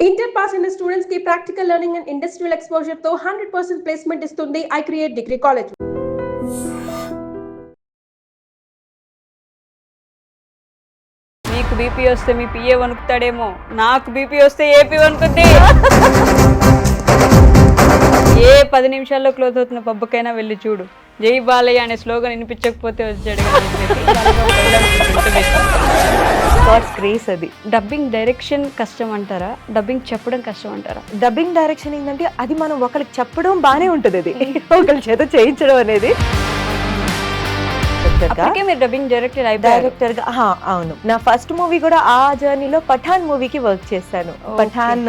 Inter pass అయిన students కి practical learning and industrial exposure తో 100% ప్లేస్మెంట్ ఇస్తుంది ఐ క్రియేట్ డిగ్రీ కాలేజ్. మీకు బీపీ వస్తే మీ పిఏ వణుకుతాడేమో, నాకు బీపీ వస్తే ఏపీ వణుకుద్ది. ఏ 10 నిమిషాల్లో క్లోజ్ అవుతున్న పబ్బకైనా వెళ్ళి చూడు, జై బాలయ్య అనే స్లోగన్ వినిపించకపోతే వచ్చాడు. క్రేజ్ అది. డబ్బింగ్ డైరెక్షన్ కష్టం అంటారా, డబ్బింగ్ చెప్పడం కష్టం అంటారా? డబ్బింగ్ డైరెక్షన్ ఏంటంటే అది మనం ఒకరికి చెప్పడం బానే ఉంటది, అది ఒకరి చేత చేయించడం అనేది. అప్పటికే మీరు డబ్బింగ్ డైరెక్టర్ గా అవును. నా ఫస్ట్ మూవీ కూడా ఆ జర్నీలో పఠాన్ మూవీకి వర్క్ చేశాను. పఠాన్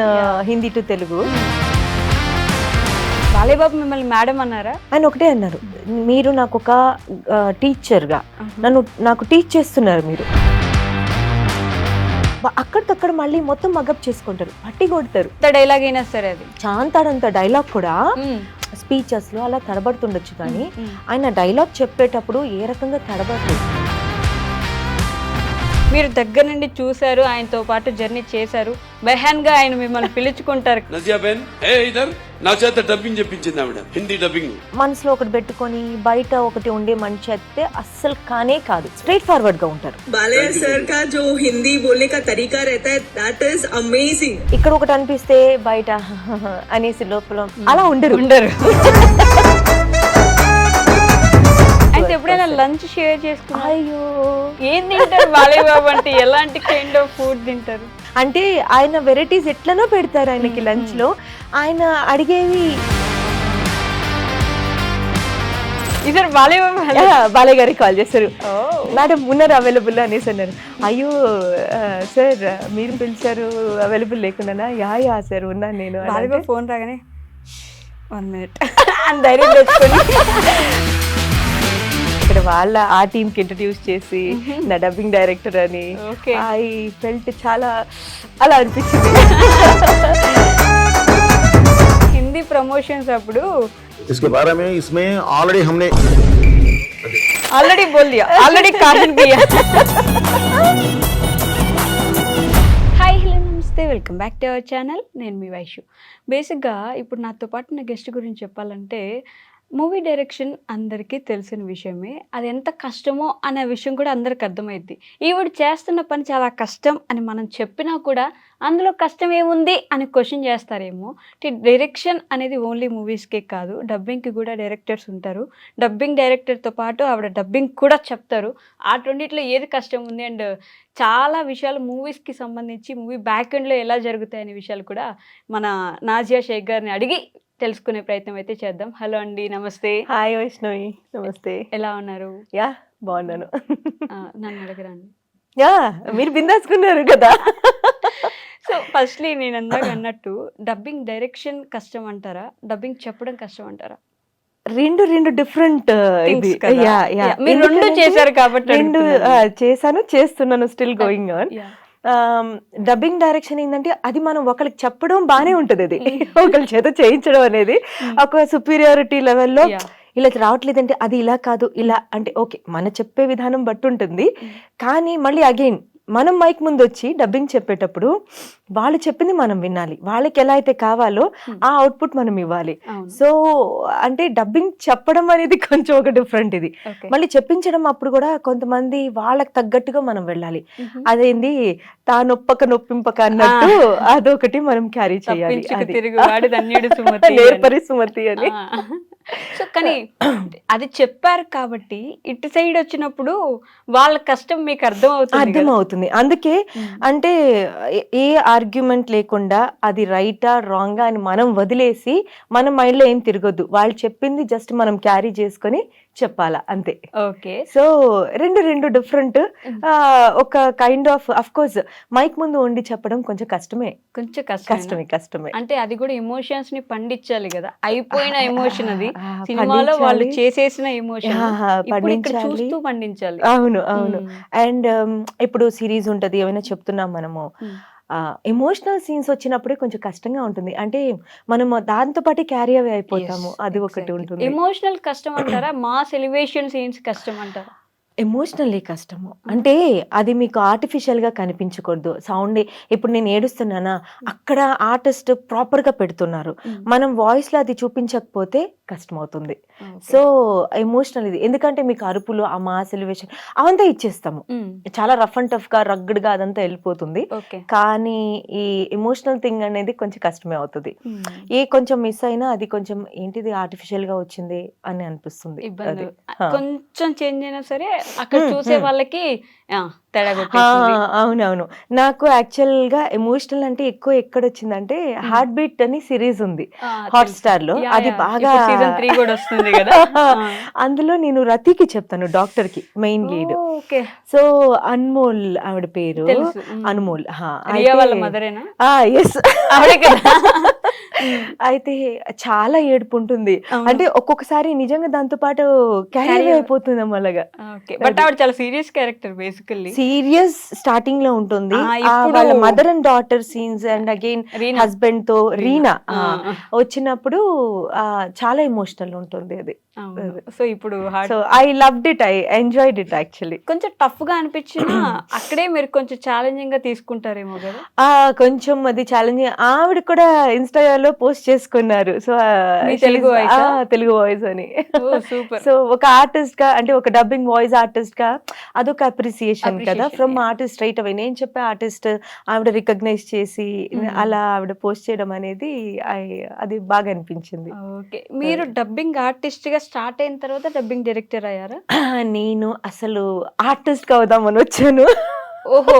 హిందీ టు తెలుగు. బాలయ్య బాబు మిమ్మల్ని మేడం అన్నారా? ఆయన ఒకటే అన్నారు, మీరు నాకు ఒక టీచర్ గా నాకు టీచ్ చేస్తున్నారు మీరు. అక్కడికక్కడ మళ్ళీ మొత్తం మగప్ చేసుకుంటారు, పట్టి కొడతారు. డైలాగ్ అయినా సరే అది చాంతాడంత డైలాగ్ కూడా స్పీచెస్ లో అలా తడబడుతుండొచ్చు, కానీ ఆయన డైలాగ్ చెప్పేటప్పుడు ఏ రకంగా తడబడలేదు. మీరు దగ్గర నుండి చూసారు, ఆయనతో పాటు జర్నీ చేశారు, బెహాన్ గా ఆయన మిమ్మల్ని పిలుచుకుంటారు. నా చేత డబ్బింగ్ చెప్పించింది ఆవిడ, హిందీ డబ్బింగ్. మనసులో ఒకటి పెట్టుకొని బయట ఒకటి ఉండే మనిషి అయితే అస్సలు కానే కాదు, స్ట్రైట్ ఫార్వర్డ్ గా ఉంటారు. బాలయ్య సార్ కా జో హిందీ బోల్నే కా తరీకా रहता है that is amazing. ఇక్కడ ఒకటి అనిపిస్తే బయట అనేసి లోపల అలా ఉండరు. అయితే ఎప్పుడైనా లంచ్ షేర్ చేసుకున్నారు? అయ్యో, ఏం తింటారు బాలయ్య బాబు అంటే? ఎలాంటి కైండ్ ఆఫ్ ఫుడ్ తింటారు? అంటే ఆయన వెరైటీస్ ఎట్లనో పెడతారు ఆయనకి లంచ్ లో. ఆయన అడిగేవి ఇద్దరు బాలయ్య గారికి కాల్ చేస్తారు, మేడం ఉన్నారు అవైలబుల్ అనేసి అన్నారు. అయ్యో సార్ మీరు పిలిచారు, అవైలబుల్ లేకుండా? యా సార్ ఉన్నాను నేను. బాలయ్య ఫోన్ రాగానే 1 minute అని ధైర్యం తెచ్చుకొని ఇక్కడ వాళ్ళ ఆ టీమ్ కి ఇంట్రడ్యూస్ చేసి నా డబ్బింగ్ డైరెక్టర్ అని ఐ ఫెల్ట్ చాలా అలా అనిపించింది. హిందీ ప్రమోషన్స్ అప్పుడు इसके बारे में इसमें ऑलरेडी हमने ఆల్రెడీ బోల్ దియా, ఆల్రెడీ కాషన్ కియా. హాయ్ హలో నమస్తే, welcome back to our channel. నేను మీ వైషు. బేసిక్గా ఇప్పుడు నాతో పాటు నా గెస్ట్ గురించి చెప్పాలంటే, మూవీ డైరెక్షన్ అందరికీ తెలిసిన విషయమే, అది ఎంత కష్టమో అనే విషయం కూడా అందరికి అర్థమైద్ది. ఈవిడ చేస్తున్న పని చాలా కష్టం అని మనం చెప్పినా కూడా అందులో కష్టం ఏముంది అని క్వశ్చన్ చేస్తారేమో. డైరెక్షన్ అనేది ఓన్లీ మూవీస్కే కాదు, డబ్బింగ్కి కూడా డైరెక్టర్స్ ఉంటారు. డబ్బింగ్ డైరెక్టర్తో పాటు ఆవిడ డబ్బింగ్ కూడా చెప్తారు. ఆ రెండిట్లో ఏది కష్టం ఉంది అండ్ చాలా విషయాలు మూవీస్కి సంబంధించి మూవీ బ్యాక్ ఎండ్లో ఎలా జరుగుతాయి అనే విషయాలు కూడా మన నాజియా షేక్ గారిని అడిగి తెలుసుకునే ప్రయత్నం అయితే చేద్దాం. హలో అండి, నమస్తే. హాయ్ వైష్ణవి, నమస్తే. ఎలా ఉన్నారు? యా బాగున్నాను. నన్ను అడగరండి. యా మీరు బిందాసుకున్నారు కదా. సో ఫస్ట్లీ నేను అందాక అన్నట్టు డబ్బింగ్ డైరెక్షన్ కష్టం అంటారా, డబ్బింగ్ చెప్పడం కష్టం అంటారా? రెండు డిఫరెంట్. మీరు రెండు చేశారు కాబట్టి. రెండు చేశాను, చేస్తున్నాను, still going on. Dubbing direction ఏంటంటే అది మనం ఒకరికి చెప్పడం బానే ఉంటది, అది ఒకరి చేత చేయించడం అనేది ఒక సుపీరియారిటీ లెవెల్లో. ఇలా రావట్లేదంటే అది ఇలా కాదు ఇలా అంటే ఓకే, మన చెప్పే విధానం బట్టి ఉంటుంది. కానీ మళ్ళీ అగైన్ మనం మైక్ ముందు వచ్చి డబ్బింగ్ చెప్పేటప్పుడు వాళ్ళు చెప్పింది మనం వినాలి, వాళ్ళకి ఎలా అయితే కావాలో ఆ అవుట్పుట్ మనం ఇవ్వాలి. సో అంటే డబ్బింగ్ చెప్పడం అనేది కొంచెం ఒక డిఫరెంట్. ఇది మళ్ళీ చెప్పించడం అప్పుడు కూడా కొంతమంది వాళ్ళకి తగ్గట్టుగా మనం వెళ్ళాలి. అదేంది తానొప్పక నొప్పింపక అన్నట్టు అదొకటి మనం క్యారీ చేయాలి. నేర్పరి సుమతి అని. సో కానీ అది చెప్పారు కాబట్టి ఇటు సైడ్ వచ్చినప్పుడు వాళ్ళ కష్టం మీకు అర్థమవుతుంది. అందుకే అంటే ఏ ఆర్గ్యుమెంట్ లేకుండా అది రైటా రాంగా అని మనం వదిలేసి మన మైండ్ లో ఏం తిరగొద్దు, వాళ్ళు చెప్పింది జస్ట్ మనం క్యారీ చేసుకొని చెప్పాలా అంతే. ఓకే. సో రెండు డిఫరెంట్. ఒక కైండ్ ఆఫ్ కోర్స్ మైక్ ముందు ఉండి చెప్పడం కొంచెం కష్టమే. కష్టమే అంటే అది కూడా ఎమోషన్స్ ని పండించాలి కదా, అయిపోయిన ఎమోషన్ అది సినిమాలో వాళ్ళు చేసేసిన ఎమోషన్ చూస్తూ పండించాలి. అవును. అండ్ ఇప్పుడు సిరీస్ ఉంటది, ఏమైనా చెప్తున్నాం మనము, ఎమోషనల్ సీన్స్ వచ్చినప్పుడే కొంచెం కష్టంగా ఉంటుంది. అంటే మనము దాంతో పాటు క్యారీ అవే అయిపోతాము, అది ఒకటి ఉంటుంది. ఎమోషనల్ కష్టం అంటారా, మాస్ ఎలివేషన్ సీన్స్ కష్టం అంటారా? ఎమోషనల్లీ కష్టము. అంటే అది మీకు ఆర్టిఫిషియల్‌గా కనిపించకూడదు. సౌండే ఇప్పుడు నేను ఏడుస్తున్నానా, అక్కడ ఆర్టిస్ట్ ప్రాపర్‌గా పెడుతున్నారు. మనం వాయిస్‌లో అది చూపించకపోతే కష్టమవుతుంది. సో, ఎమోషనల్ ఇది. ఎందుకంటే మీకు అరుపులు, ఆ మాస్ ఎలివేషన్ అవంతా ఇచ్చేస్తాము. చాలా రఫ్ అండ్ టఫ్‌గా, రగ్డ్‌గా అదంతా ఎళ్ళిపోతుంది. ఓకే. కానీ ఈ ఎమోషనల్ థింగ్ అనేది కొంచెం కష్టమే అవుతది. కొంచెం మిస్ అయినా అది కొంచెం ఏంటిది ఆర్టిఫిషియల్‌గా వచ్చింది అని అనిపిస్తుంది. ఇబ్బంది. అది. కొంచెం చేంజ్ అయినా సరే అక్కడ చూసే వాళ్ళకి తేడా కొట్టేస్తుంది. అవునవును. నాకు యాక్చువల్‌గా ఎమోషనల్ అంటే ఎక్కువ ఎక్కడొచ్చిందంటే 'హార్ట్ బీట్' అని సిరీస్ ఉంది హాట్‌స్టార్‌లో. అది బాగా సీజన్ 3 కూడా వస్తుంది కదా. అందులో నేను రతికి చెప్తాను, డాక్టర్‌కి main lead. Okay. So Anmol ఆవిడ పేరు. తెలుసు. అనుమోల్. రియా వాళ్ళ మదరేనా? ఎస్. ఆవిడే కదా. అయితే చాలా ఏడుపు ఉంటుంది. అంటే ఒక్కొక్కసారి నిజంగా దాంతో పాటు క్యారీ అయిపోతుంది అలాగా. ఓకే. బట్ ఆవిడ చాలా serious character basically. Serious starting లో ఉంటుంది. ఇప్పుడు వాళ్ళ mother and daughter scenes and again husband తో రీనా వచ్చినప్పుడు చాలా ఎమోషనల్ ఉంటుంది అది. సో ఇప్పుడు so I loved it, I enjoyed it actually. కొంచెం టఫ్ గా అనిపించినా అక్కడే మీరు కొంచెం ఛాలెంజింగ్ గా తీసుకుంటారేమో కదా. కొంచెం అది ఛాలెంజింగ్. ఆవిడ కూడా ఇన్స్టాలో పోస్ట్ చేసుకున్నారు. సో తెలుగు వాయిస్ అని. సూపర్. సో ఒక ఆర్టిస్ట్ గా, అంటే ఒక డబ్బింగ్ వాయిస్ ఆర్టిస్ట్ గా అదొక అప్రిసియేషన్ కదా ఫ్రమ్ ఆర్టిస్ట్. స్ట్రైట్ అవే నేను చెప్పే ఆర్టిస్ట్ ఆవిడ రికగ్నైజ్ చేసి అలా ఆవిడ పోస్ట్ చేయడం అనేది అది బాగా అనిపించింది. ఓకే. మీరు డబ్బింగ్ ఆర్టిస్ట్ గా స్టార్ట్ అయిన తర్వాత డబ్బింగ్ డైరెక్టర్ అయ్యారా? నేను అసలు ఆర్టిస్ట్ గా అవుదామని వచ్చాను. ఓహో,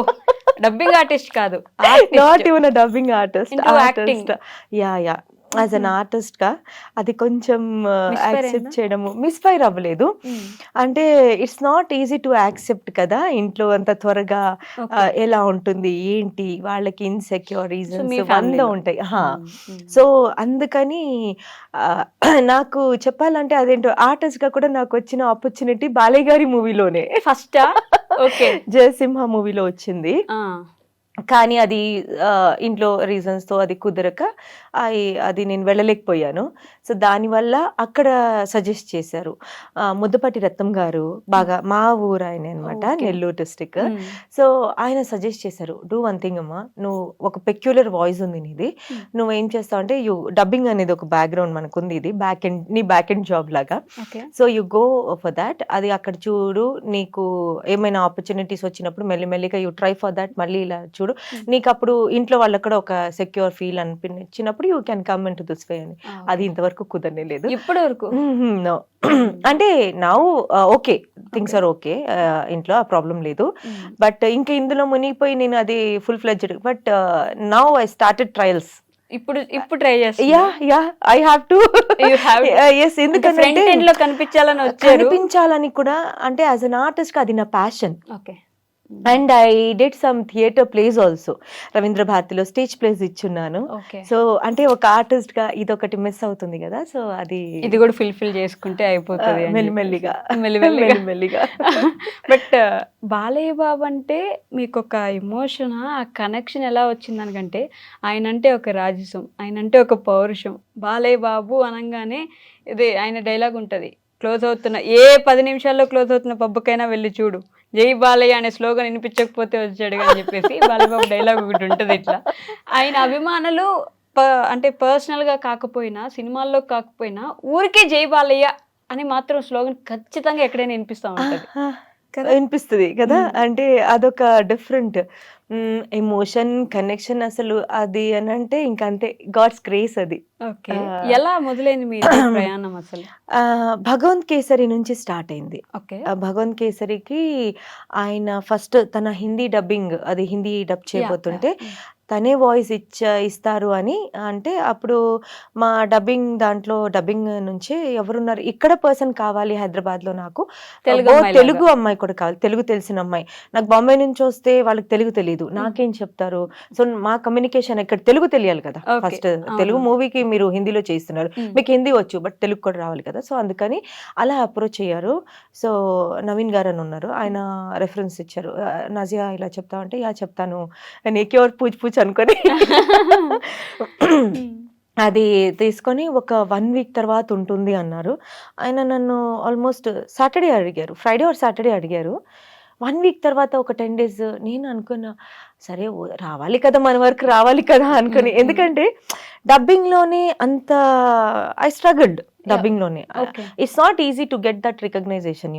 డబ్బింగ్ ఆర్టిస్ట్ కాదు, not even dubbing artist. Acting. Yeah as an artist గా అది కొంచెం యాక్సెప్ట్ చేయడము మిస్ఫైర్ అవ్వలేదు. అంటే it's not easy to accept కదా ఇంట్లో అంత త్వరగా. ఎలా ఉంటుంది ఏంటి, వాళ్ళకి ఇన్సెక్యూర్ రీజన్స్ 100 ఉంటాయి. సో అందుకని నాకు చెప్పాలంటే అదేంటో ఆర్టిస్ట్ గా కూడా నాకు వచ్చిన ఆపర్చునిటీ బాలయ్య గారి మూవీలోనే ఫస్ట్. ఓకే. జయసింహ మూవీలో వచ్చింది. కానీ అది ఇంట్లో రీజన్స్తో అది కుదరక అది నేను వెళ్ళలేకపోయాను. సో దానివల్ల అక్కడ సజెస్ట్ చేశారు ముద్దపాటి రత్నం గారు, బాగా మా ఊరు ఆయన అనమాట, నెల్లూరు డిస్ట్రిక్ట్. సో ఆయన సజెస్ట్ చేశారు, డూ వన్ థింగ్ అమ్మా, నువ్వు ఒక పెక్యులర్ వాయిస్ ఉంది నీది, నువ్వు ఏం చేస్తావు అంటే డబ్బింగ్ అనేది ఒక బ్యాక్గ్రౌండ్ మనకుంది, ఇది నీ బ్యాక్ ఎండ్ జాబ్ లాగా. So you go for that, అది అక్కడ చూడు, నీకు ఏమైనా ఆపర్చునిటీస్ వచ్చినప్పుడు మెల్లిమెల్లిగా యూ ట్రై ఫర్ దాట్, మళ్ళీ ఇలా చూడు, నీకు అప్పుడు ఇంట్లో వాళ్ళకి కూడా ఒక సెక్యూర్ ఫీల్ అనిపించినప్పుడు you can come in to this way అని. అది ఇంతవరకు కుదరనే లేదు ఇప్పటి వరకు. నో అంటే now okay, things are okay, ఇంట్లో ఆ ప్రాబ్లం లేదు. బట్ ఇంకా ఇందులో మునిగిపోయి నేను అది full fledged. But now I started trials. ఇప్పుడు ట్రై చేస్తా. Yeah I have to. yes, ఎందుకంటే కనిపించాలని వచ్చారు, కనిపించాలని కూడా. అంటే యాజ్ అన్ ఆర్టిస్ట్ అది నా passion. Okay. And I did some theatre place also. Ravindra భారతిలో స్టేజ్ ప్లేస్ ఇచ్చున్నాను. సో అంటే ఒక ఆర్టిస్ట్ గా ఇదొకటి మిస్ అవుతుంది కదా. సో ఇది కూడా ఫిల్ చేసుకుంటే అయిపోతుంది మెల్లిమెల్లిగా. బట్ బాలయ్య బాబు అంటే మీకు ఒక ఎమోషన్, ఆ కనెక్షన్ ఎలా వచ్చిందనకంటే ఆయన అంటే ఒక రాజసం, ఆయన అంటే ఒక పౌరుషం. బాలయ్య బాబు అనగానే ఇది ఆయన డైలాగ్ ఉంటుంది, క్లోజ్ అవుతున్న 10 నిమిషాల్లో క్లోజ్ అవుతున్న పబ్బకైనా వెళ్ళి చూడు, జై బాలయ్య అనే స్లోగన్ వినిపించకపోతే వచ్చాడు అని చెప్పేసి బాలయ్యబాబు డైలాగ్ ఒకటి ఉంటుంది. ఇట్లా ఆయన అభిమానులు అంటే పర్సనల్గా కాకపోయినా, సినిమాల్లో కాకపోయినా, ఊరికే జై బాలయ్య అని మాత్రం స్లోగన్ ఖచ్చితంగా ఎక్కడైనా వినిపిస్తూ ఉంటుంది, వినిపిస్తుంది కదా. అంటే అదొక డిఫరెంట్ ఎమోషన్ కనెక్షన్ అసలు. అది అని అంటే ఇంకంతే, గాడ్స్ గ్రేస్ అది. ఓకే. ఎలా మొదలైంది మీ ప్రయాణం అసలు? భగవంత్ కేసరి నుంచి స్టార్ట్ అయింది. ఓకే. భగవంత్ కేసరికి ఆయన ఫస్ట్ తన హిందీ డబ్బింగ్, అది హిందీ డబ్ చేయబోతుంటే తనే వాయిస్ ఇస్తారు అని అంటే, అప్పుడు మా డబ్బింగ్ దాంట్లో డబ్బింగ్ నుంచి ఎవరున్నారు ఇక్కడ పర్సన్ కావాలి హైదరాబాద్లో, నాకు తెలుగు అమ్మాయి కూడా కావాలి, తెలుగు తెలిసిన అమ్మాయి. నాకు బాంబే నుంచి వస్తే వాళ్ళకి తెలుగు తెలియదు, నాకేం చెప్తారు. సో మా కమ్యూనికేషన్ ఇక్కడ తెలుగు తెలియాలి కదా. ఫస్ట్ తెలుగు మూవీకి మీరు హిందీలో చేస్తున్నారు, మీకు హిందీ వచ్చు బట్ తెలుగు కూడా రావాలి కదా. సో అందుకని అలా అప్రోచ్ అయ్యారు. సో నవీన్ గారు అని ఉన్నారు, ఆయన రెఫరెన్స్ ఇచ్చారు, నాజియా ఇలా చెప్తామంటే యా చెప్తాను, నీకెవరు పూచి అనుకొని అది తీసుకొని ఒక 1 వీక్ తర్వాత ఉంటుంది అన్నారు. ఆయన నన్ను ఆల్మోస్ట్ సాటర్డే అడిగారు, ఫ్రైడే ఆర్ సాటర్డే అడిగారు. 1 వీక్ తర్వాత ఒక 10 డేస్ నేను అనుకున్నా, సరే రావాలి కదా, మన వరకు రావాలి కదా అనుకుని. ఎందుకంటే డబ్బింగ్లోనే అంత ఐ స్ట్రగుల్డ్ డబ్బింగ్లోనే. It's not easy to get that recognition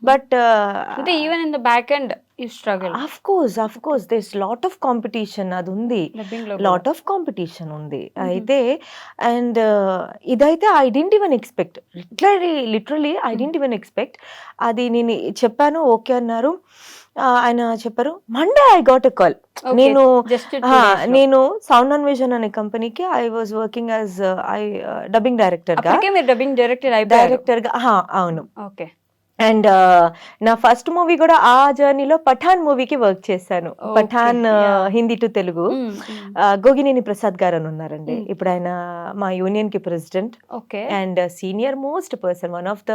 but అంటే even in the back end you struggle. Of course there lot of competition, అది ఉంది, లాట్ ఆఫ్ కాంపిటీషన్ ఉంది. అయితే అండ్ ఇదైతే I didn't even expect, literally I didn't even expect. అది నేను చెప్పాను, okay అన్నారు. ఆయన చెప్పారు, Monday I got a call. నేను సౌండ్ అండ్ విజన్ అనే కంపెనీకి I was working as dubbing director గా. అవును. ఓకే. అండ్ నా ఫస్ట్ మూవీ కూడా ఆ జర్నీలో పఠాన్ మూవీకి వర్క్ చేశాను. పఠాన్ హిందీ టు తెలుగు. గోగినేని ప్రసాద్ గారు అని ఉన్నారండి, ఇప్పుడు ఆయన మా యూనియన్ కి president and senior most person, one of the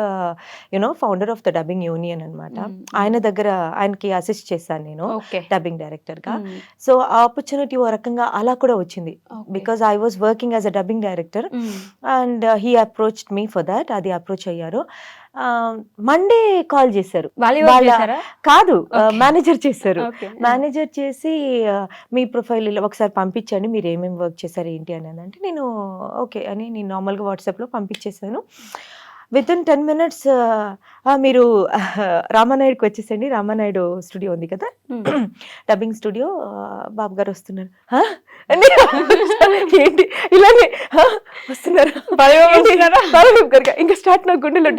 founder of the dubbing union అనమాట. ఆయనకి అసిస్ట్ చేశాను నేను డబ్బింగ్ డైరెక్టర్ గా. సో ఆపర్చునిటీ ఓ రకంగా అలా కూడా వచ్చింది, because I was working as a dubbing director and he approached me for that. అది అప్రోచ్ అయ్యారు. మండే కాల్ చేశారు, కాదు మేనేజర్ చేశారు. మేనేజర్ చేసి మీ ప్రొఫైల్ ఒకసారి పంపించండి, మీరు ఏమేమి వర్క్ చేశారు ఏంటి అని అంటే, నేను ఓకే అని నేను నార్మల్గా వాట్సాప్లో పంపించేశాను. విత్ ఇన్ 10 minutes మీరు రామానాయుడుకి వచ్చేసండి, రామానాయుడు స్టూడియో ఉంది కదా, డబ్బింగ్ స్టూడియో, బాబు గారు వస్తున్నారు. ఏంటి ఇలానే వస్తున్నారు, ఇంకా స్టార్ట్, నా గుండెలో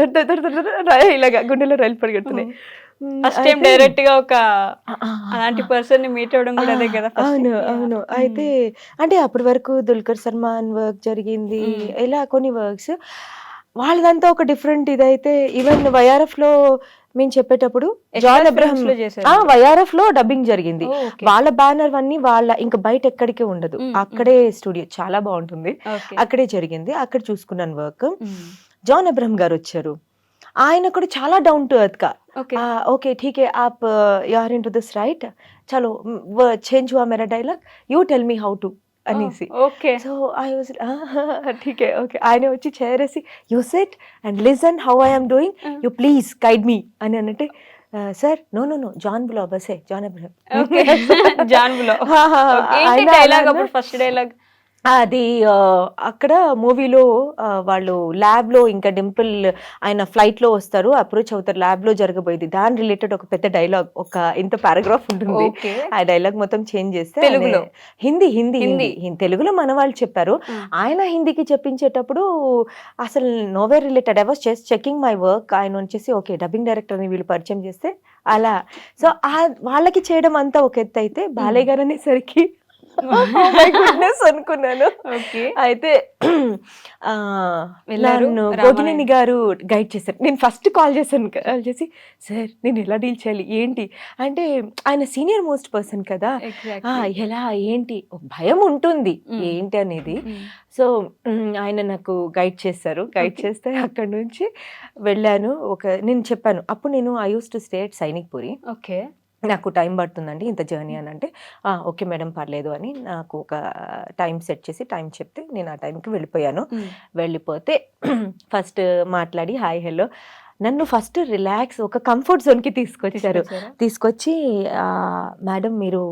ఇలాగా గుండెలో రైలు పరిగెడుతున్నాయి. ఫస్ట్ టైం డైరెక్ట్ గా ఒక అలాంటి పర్సన్ ని మీట్ అవ్వడం కూడా అదే కదా. అవును. అయితే అంటే అప్పటి వరకు దుల్కర్ సల్మాన్ వర్క్ జరిగింది, ఇలా కొన్ని వర్క్స్ వాళ్ళదంతా ఒక డిఫరెంట్. ఇదైతే ఈవెన్ వైఆర్ఎఫ్ లో మేము చెప్పేటప్పుడు జాన్ అబ్రహం వైఆర్ఎఫ్ లో డబ్బింగ్ జరిగింది. వాళ్ళ బ్యానర్ అన్ని వాళ్ళ, ఇంకా బయట ఎక్కడికే ఉండదు, అక్కడే స్టూడియో చాలా బాగుంటుంది, అక్కడే జరిగింది. అక్కడ చూసుకున్నాను వర్క్. జాన్ అబ్రహం గారు వచ్చారు, ఆయన కూడా చాలా డౌన్ టు ఎర్త్ గా, ఓకే ఠీక్ హై ఆప్ you are into this right, చలో చేంజ్ హువా మేరా dialogue, you tell me how to అనేసి. సో ఐ వాజ్ ఠీక్ హై ఓకే. ఆయన వచ్చి చేరేసి, you sit and listen how I am doing, you please guide me అని అంటే, సార్ నో జాన్ బులో బసే, జాన్ అబ్రహం జాన్ బులో. ఫస్ట్ డైలాగ్ అది అక్కడ మూవీలో వాళ్ళు ల్యాబ్ లో, ఇంకా డింపుల్ ఆయన ఫ్లైట్ లో వస్తారు, అప్రోచ్ అవుతారు, ల్యాబ్ లో జరగబోయేది, దాని రిలేటెడ్ ఒక పెద్ద డైలాగ్, ఒక ఇంత పారాగ్రాఫ్ ఉంటుంది. ఆ డైలాగ్ మొత్తం చేంజ్ చేస్తే హిందీ తెలుగులో మన వాళ్ళు చెప్పారు. ఆయన హిందీకి చెప్పించేటప్పుడు అసలు no way related, I was just checking my work. ఆయన వచ్చేసి ఓకే డబ్బింగ్ డైరెక్టర్ అని వీళ్ళు పరిచయం చేస్తే అలా. సో వాళ్ళకి చేయడం అంతా ఒక ఎత్తు అయితే, బాలయ్య గారు అనేసరికి అనుకున్నాను. అయితే నన్ను గోగినేని గారు గైడ్ చేశారు. నేను ఫస్ట్ కాల్ చేసి, సార్ నేను ఎలా డీల్ చేయాలి ఏంటి అంటే, ఆయన సీనియర్ మోస్ట్ పర్సన్ కదా, ఎలా ఏంటి భయం ఉంటుంది ఏంటి అనేది. సో ఆయన నాకు గైడ్ చేశారు. గైడ్ చేస్తే అక్కడ నుంచి వెళ్ళాను. నేను చెప్పాను అప్పుడు, నేను I use to stay at Sainikpuri, okay నాకు టైం పడుతుందండి ఇంత జర్నీ అని అంటే, ఓకే మేడం పర్లేదు అని నాకు ఒక టైం సెట్ చేసి టైం చెప్తే నేను ఆ టైంకి వెళ్ళిపోయాను. వెళ్ళిపోతే ఫస్ట్ మాట్లాడి హాయ్ హలో, నన్ను ఫస్ట్ రిలాక్స్ ఒక కంఫర్ట్ జోన్కి తీసుకొచ్చి మేడం మీరు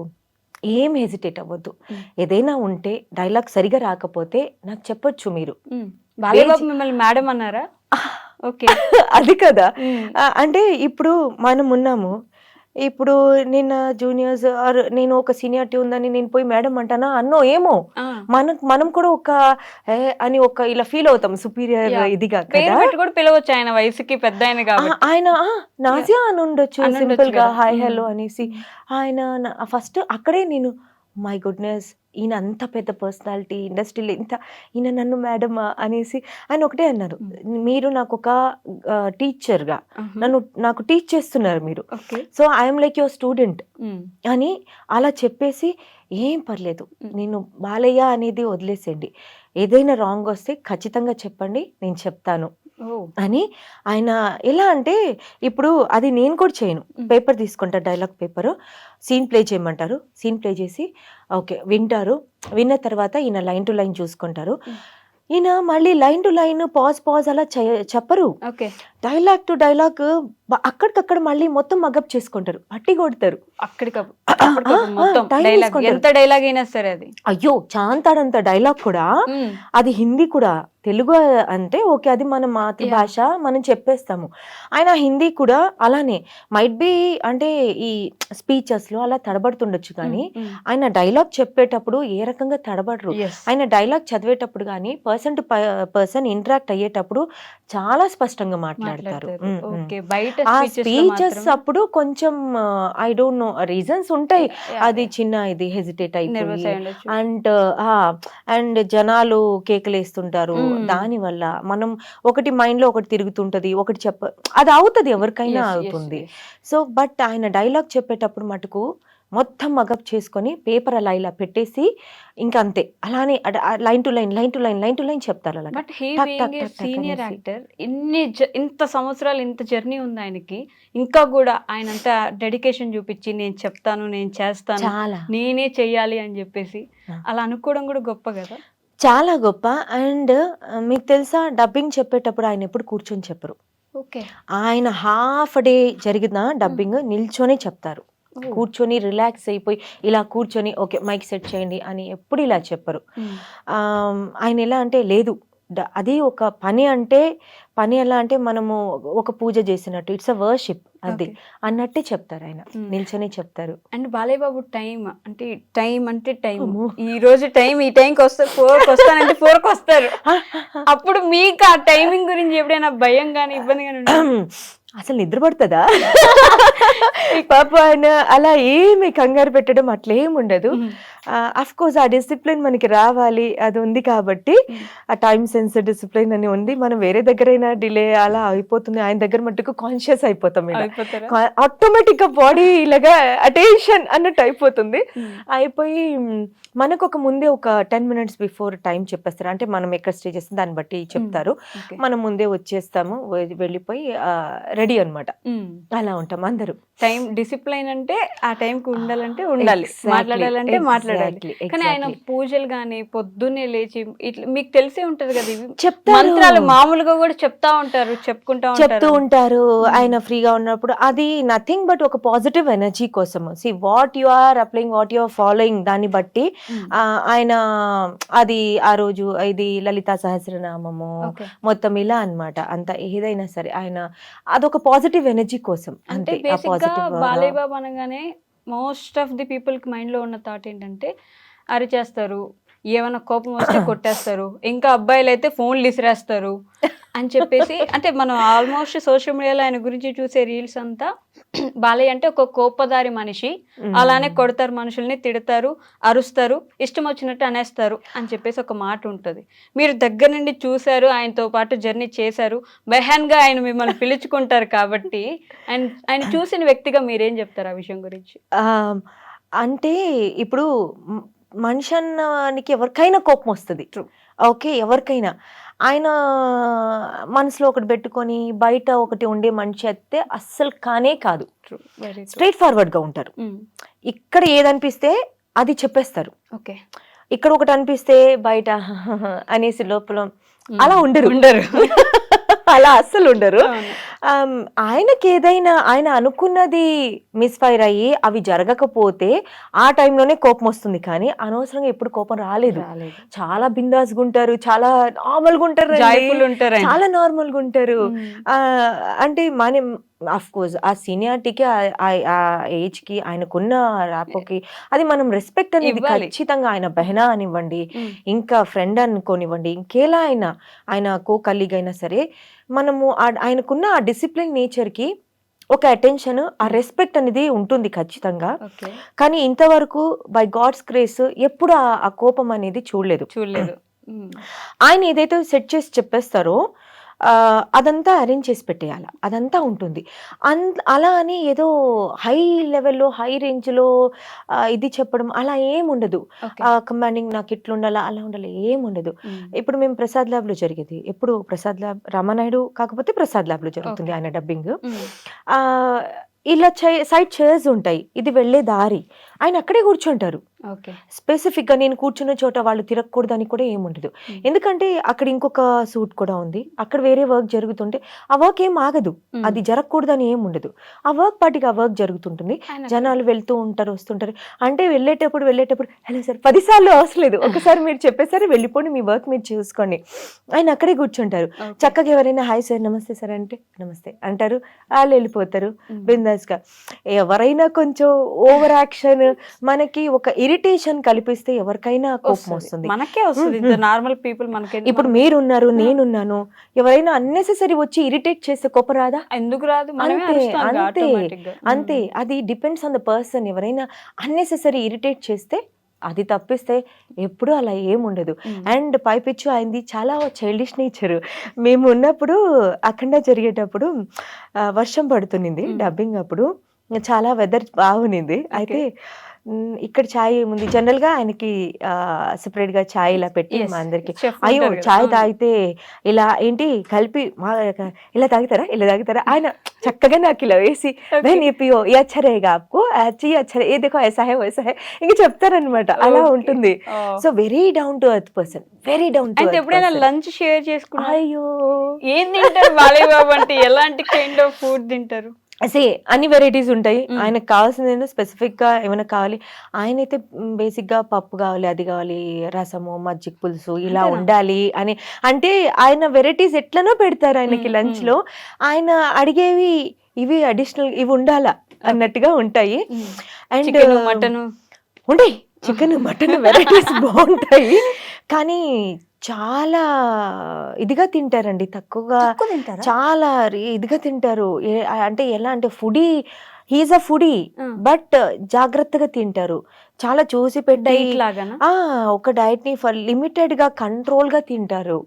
ఏం హెజిటేట్ అవ్వద్దు, ఏదైనా ఉంటే డైలాగ్ సరిగా రాకపోతే నాకు చెప్పొచ్చు. మీరు మిమ్మల్ని మేడం అన్నారా? ఓకే అది కదా, అంటే ఇప్పుడు మనం ఉన్నాము, ఇప్పుడు నిన్న జూనియర్స్ ఆర్ నేను ఒక సీనియారిటీ ఉందని నేను పోయి మేడం అంటానా అన్నో ఏమో, మనం కూడా ఒక అని ఒక ఇలా ఫీల్ అవుతాం సుపీరియర్ ఇదిగా కూడా పిలవచ్చు. ఆయన వయసుకి పెద్ద ఆయన నాజియా అని ఉండొచ్చు సింపుల్ గా హాయ్ హలో అనేసి. ఆయన ఫస్ట్ అక్కడే నేను మై గుడ్నెస్, ఈయన అంత పెద్ద పర్సనాలిటీ ఇండస్ట్రీలో ఈయన నన్ను మేడం అనేసి. ఆయన ఒకటే అన్నారు, మీరు నాకు ఒక టీచర్గా నాకు టీచ్ చేస్తున్నారు మీరు, so I'm like your student అని అలా చెప్పేసి, ఏం పర్లేదు నేను బాలయ్య అనేది వదిలేసేయండి, ఏదైనా రాంగ్ వస్తే ఖచ్చితంగా చెప్పండి నేను చెప్తాను ఓ అని ఆయన ఎలా అంటే ఇప్పుడు అది నేను కూడా చేయను. పేపర్ తీసుకుంటా, డైలాగ్ పేపర్, సీన్ ప్లే చేయమంటారు, సీన్ ప్లే చేసి ఓకే వింటారు. విన్న తర్వాత ఈయన లైన్ టు లైన్ చూసుకుంటారు. ఈయన మళ్ళీ లైన్ టు లైన్ పాజ్ అలా చెప్పరు. ఓకే డైలాగ్ టు డైలాగ్ అక్కడికక్కడ మళ్ళీ మొత్తం మగప్ చేసుకుంటారు, పట్టి కొడతారు. అప్పటికప్పుడు మొత్తం time డైలాగ్, తీసుకుంటారు. ఎంత డైలాగ్ అయినా సరే అది. అయ్యో చాంతాడంత డైలాగ్ కూడా, అది హిందీ కూడా, తెలుగు అంటే ఓకే అది మన మాతృభాష మనం చెప్పేస్తాము. ఆయన హిందీ కూడా అలానే మైట్ బి అంటే ఈ స్పీచెస్ లో అలా తడబడుతుండొచ్చు, కానీ ఆయన డైలాగ్ చెప్పేటప్పుడు ఏ రకంగా తడబడరు. Yes. ఆయన డైలాగ్ చదివేటప్పుడు కానీ పర్సన్ టు పర్సన్ ఇంటరాక్ట్ అయ్యేటప్పుడు చాలా స్పష్టంగా మాట్లాడతారు. ఓకే బయట ఆ speeches లో స్పీచెస్ మాత్రం అప్పుడు కొంచెం ఐ డోంట్ నో రీజన్స్ ఉంటాయి. Yeah. అది చిన్న ఇది హెజిటేట్ Nervous అయిపోయి అయి ఉండొచ్చు. అండ్ జనాలు కేకలేస్తుంటారు. దాని వల్ల మనం ఒకటి మైండ్ లో ఒకటి తిరుగుతుంటది, ఒకటి అది అవుతుంది, ఎవరికైనా Yes, yes, అవుతుంది. yes. సో బట్ ఆయన డైలాగ్ చెప్పేటప్పుడు మటుకు మొత్తం మగప్ చేసుకొని పేపర్ అలా ఇలా పెట్టేసి ఇంకా అంతే అలానే లైన్ టు లైన్ చెప్తారు అలా. బట్ హీ టక్, బీయింగ్ టక్, ఏ టక్, టక్ సీనియర్ అనేసి. యాక్టర్, ఇంత సంవత్సరాలు ఇంత జర్నీ ఉంది ఆయనకి, ఇంకా కూడా ఆయన అంత డెడికేషన్ చూపించి నేను చెప్తాను, నేను చేస్తాను, చాలా నేనే చెయ్యాలి అని చెప్పేసి అలా అనుకోవడం కూడా గొప్ప కదా. చాలా గొప్ప. అండ్ మీకు తెలుసా, డబ్బింగ్ చెప్పేటప్పుడు ఆయన ఎప్పుడు కూర్చొని చెప్పరు. ఓకే ఆయన హాఫ్ డే జరిగిన డబ్బింగ్ నిల్చొని చెప్తారు. కూర్చొని రిలాక్స్ అయిపోయి ఇలా కూర్చొని ఓకే మైక్ సెట్ చేయండి అని ఎప్పుడు ఇలా చెప్పరు. ఆయన ఎలా అంటే లేదు, అది ఒక పని, అంటే పని ఎలా అంటే మనము ఒక పూజ చేసినట్టు, ఇట్స్ అ వర్షిప్ అది అన్నట్టే చెప్తారు. ఆయన నిల్చొని చెప్తారు. అండ్ బాలయ్య బాబు టైం అంటే ఈ రోజు టైం ఈ టైంకి వస్తారు, 4కి వస్తానంటే 4కి వస్తారు. అప్పుడు మీకు ఆ టైమింగ్ గురించి ఎప్పుడైనా భయం కానీ ఇబ్బంది కానీ అసలు నిద్ర పడుతుందా? పాప ఆయన అలా ఏమి కంగారు పెట్టడం అట్లేం ఉండదు. అఫ్ కోర్స్ ఆ డిసిప్లిన్ మనకి రావాలి, అది ఉంది కాబట్టి ఆ టైం సెన్స్ డిసిప్లిన్ అని ఉంది. మనం వేరే దగ్గరైనా డిలే అలా అయిపోతుంది, ఆయన దగ్గర మట్టుకు కాన్షియస్ అయిపోతాం. ఆటోమేటిక్ గా బాడీ ఇలాగా అటెన్షన్ అన్నట్టు అయిపోతుంది. అయిపోయి మనకు ఒక ముందే ఒక 10 minutes బిఫోర్ టైం చెప్పేస్తారు. అంటే మనం ఎక్కడ స్టే చేస్తాం దాన్ని బట్టి చెప్తారు. మనం ముందే వచ్చేస్తాము, వెళ్ళిపోయి రెడీ అన్నమాట. అలా ఉంటాం అందరూ. టైం డిసిప్లైన్ అంటే ఆ టైంకి ఉండాలంటే ఉండాలి, మాట్లాడాలంటే మాట్లాడాలి. కానీ ఆయన పూజలు గానీ పొద్దున్నే లేచి ఇట్లా మీకు తెలిసే ఉంటది కదా, ఇవి మంత్రాలు మామూలుగా కూడా చెప్తూ ఉంటారు. ఆయన ఫ్రీగా ఉన్నప్పుడు అది నథింగ్ బట్ ఒక పాజిటివ్ ఎనర్జీ కోసం. See what you are applying, what you are following, దాన్ని బట్టి ఆయన అది ఆ రోజు ఇది లలితా సహస్రనామము మొత్తం ఇలా అన్నమాట. అంత ఏదైనా సరే ఆయన అదొక పాజిటివ్ ఎనర్జీ కోసం. అంటే బాలయ్య బాబు అనగానే మోస్ట్ ఆఫ్ ది పీపుల్ కి మైండ్ లో ఉన్న థాట్ ఏంటంటే అరిచేస్తారు, ఏమైనా కోపం వస్తే కొట్టేస్తారు, ఇంకా అబ్బాయిలు అయితే ఫోన్లు విసిరేస్తారు అని చెప్పేసి. అంటే మనం ఆల్మోస్ట్ సోషల్ మీడియాలో ఆయన గురించి చూసే రీల్స్ అంతా బాలయ్య అంటే ఒక కోపదారి మనిషి, అలానే కొడతారు, మనుషుల్ని తిడతారు, అరుస్తారు, ఇష్టం వచ్చినట్టు అనేస్తారు అని చెప్పేసి ఒక మాట ఉంటుంది. మీరు దగ్గర నుండి చూశారు, ఆయనతో పాటు జర్నీ చేశారు, బెహాన్గా ఆయన మిమ్మల్ని పిలుచుకుంటారు కాబట్టి ఆయన చూసిన వ్యక్తిగా మీరేం చెప్తారు ఆ విషయం గురించి? అంటే ఇప్పుడు మనిషానికి ఎవరికైనా కోపం వస్తుంది, ఓకే ఎవరికైనా. ఆయన మనసులో ఒకటి పెట్టుకొని బయట ఒకటి ఉండే మనిషి అయితే అస్సలు కానే కాదు. స్ట్రైట్ ఫార్వర్డ్ గా ఉంటారు. ఇక్కడ ఏదనిపిస్తే అది చెప్పేస్తారు. ఓకే ఇక్కడ ఒకటి అనిపిస్తే బయట అనేసి లోపల అలా ఉండరు. అలా అస్సలు ఉండరు. ఆయనకి ఏదైనా ఆయన అనుకున్నది మిస్ఫైర్ అయ్యి అవి జరగకపోతే ఆ టైంలోనే కోపం వస్తుంది, కానీ అనవసరంగా ఎప్పుడు కోపం రాలేదు. చాలా బిందాస్గా ఉంటారు, చాలా నార్మల్గా ఉంటారు, చాలా నార్మల్గా ఉంటారు. అంటే మనం అఫ్ కోర్స్ ఆ సీనియారిటీకి ఆ ఏజ్ కి ఆయనకున్న ర్యాపోకి అది మనం రెస్పెక్ట్ అనేది ఖచ్చితంగా. ఆయన బెహనా అనివ్వండి, ఇంకా ఫ్రెండ్ అనుకోనివ్వండి, ఇంకేలా ఆయన కో కలీగ్ అయినా సరే, మనము ఆయనకున్న ఆ డిసిప్లిన్ నేచర్ కి ఒక అటెన్షన్, ఆ రెస్పెక్ట్ అనేది ఉంటుంది ఖచ్చితంగా. కానీ ఇంతవరకు బై గాడ్స్ గ్రేస్ ఎప్పుడు ఆ కోపం అనేది చూడలేదు. ఆయన ఏదైతే సెట్ చేసి చెప్పేస్తారో అదంతా అరేంజ్ చేసి పెట్టేయాలి, అదంతా ఉంటుంది. అలా అని ఏదో హై లెవెల్లో హై రేంజ్లో ఇది చెప్పడం అలా ఏముండదు. కమాండింగ్ నాకు ఇట్లా ఉండాలా అలా ఉండాలి ఏముండదు. ఇప్పుడు మేము ప్రసాద్ ల్యాబ్లో జరిగేది, ఎప్పుడు ప్రసాద్ ల్యాబ్ రామానాయుడు కాకపోతే ప్రసాద్ ల్యాబ్లో జరుగుతుంది ఆయన డబ్బింగ్. ఇలా సైడ్ చైర్స్ ఉంటాయి, ఇది వెళ్ళే దారి, ఆయన అక్కడే కూర్చుంటారు. స్పెసిఫిక్ గా నేను కూర్చున్న చోట వాళ్ళు తిరగకూడదని కూడా ఏముండదు. ఎందుకంటే అక్కడ ఇంకొక సూట్ కూడా ఉంది, అక్కడ వేరే వర్క్ జరుగుతుంటే ఆ వర్క్ ఏం ఆగదు, అది జరగకూడదని ఏముండదు. ఆ వర్క్ పాటికి ఆ వర్క్ జరుగుతుంటుంది, జనాలు వెళ్తూ ఉంటారు వస్తుంటారు. అంటే వెళ్ళేటప్పుడు హలో సార్ 10 సార్లు అవసరం లేదు, ఒకసారి మీరు చెప్పేసరి వెళ్ళిపోండి, మీ వర్క్ మీరు చూసుకోండి. ఆయన అక్కడే కూర్చుంటారు. చక్కగా ఎవరైనా హాయ్ సార్ నమస్తే సార్ అంటే నమస్తే అంటారు, వాళ్ళు వెళ్ళిపోతారు బిందాస్ గా. ఎవరైనా కొంచెం ఓవర్ యాక్షన్ మనకి ఒక ఇరిటేషన్ కల్పిస్తే ఎవరికైనా కోపం వస్తుంది, మనకే వస్తుంది. నార్మల్ పీపుల్ మనకే. ఇప్పుడు మీరున్నారు నేనున్నాను, ఎవరైనా అన్నెసెసరీ వచ్చి ఇరిటేట్ చేస్తే కోపం రాదా? ఎందుకు రాదు? అంతే అది డిపెండ్స్ ఆన్ ద పర్సన్. ఎవరైనా అన్నెసెసరీ ఇరిటేట్ చేస్తే అది తప్పిస్తే ఎప్పుడు అలా ఏముండదు. అండ్ పైపిచ్చు అయింది చాలా చైల్డిష్ నేచర్. మేము ఉన్నప్పుడు అఖండ జరిగేటప్పుడు వర్షం పడుతునింది డబ్బింగ్ అప్పుడు, చాలా వెదర్ బాగునింది. అయితే ఇక్కడ ఛాయ్ ఏముంది జనరల్ గా ఆయనకి సెపరేట్ గా ఛాయ్ ఇలా పెట్టి మా అందరికి, అయ్యో ఛాయ్ తాగితే ఇలా ఏంటి కలిపి ఇలా తాగుతారా ఆయన చక్కగా నాకు ఇలా వేసి పియో ఏ అచ్చా రేగా ఆప్కో ఏ దేఖో ఐసా హై వైసా హై ఇంకా చెప్తారనమాట. అలా ఉంటుంది. So very down to earth person, very down to earth. ఎప్పుడైనా లంచ్ షేర్ చేసుకున్నా? అయ్యో ఏం తింటారు బాలేబాబు అంటే? ఎలాంటి కైండ్ ఆఫ్ ఫుడ్ తింటారు? అన్ని వెరైటీస్ ఉంటాయి. ఆయనకు కావాల్సింది స్పెసిఫిక్ గా ఏమైనా కావాలి. ఆయన అయితే బేసిక్ గా పప్పు కావాలి, అది కావాలి, రసము, మజ్జిగ పులుసు ఇలా ఉండాలి అని. అంటే ఆయన వెరైటీస్ ఎట్లనో పెడతారు ఆయనకి లంచ్ లో. ఆయన అడిగేవి ఇవి అడిషనల్ ఇవి ఉండాలా అన్నట్టుగా ఉంటాయి. అండ్ మటన్ ఉంటాయి, చికెన్ మటన్ వెరైటీస్ బాగుంటాయి. కానీ చాలా ఇదిగా తింటారండి, తక్కువగా చాలా ఇదిగా తింటారు. అంటే ఎలా అంటే foodie, he's a foodie but జాగ్రత్తగా తింటారు, చాలా చూసి పెట్టాయి. ఒక డైట్ ని లిమిటెడ్ గా కంట్రోల్ గా తింటారు.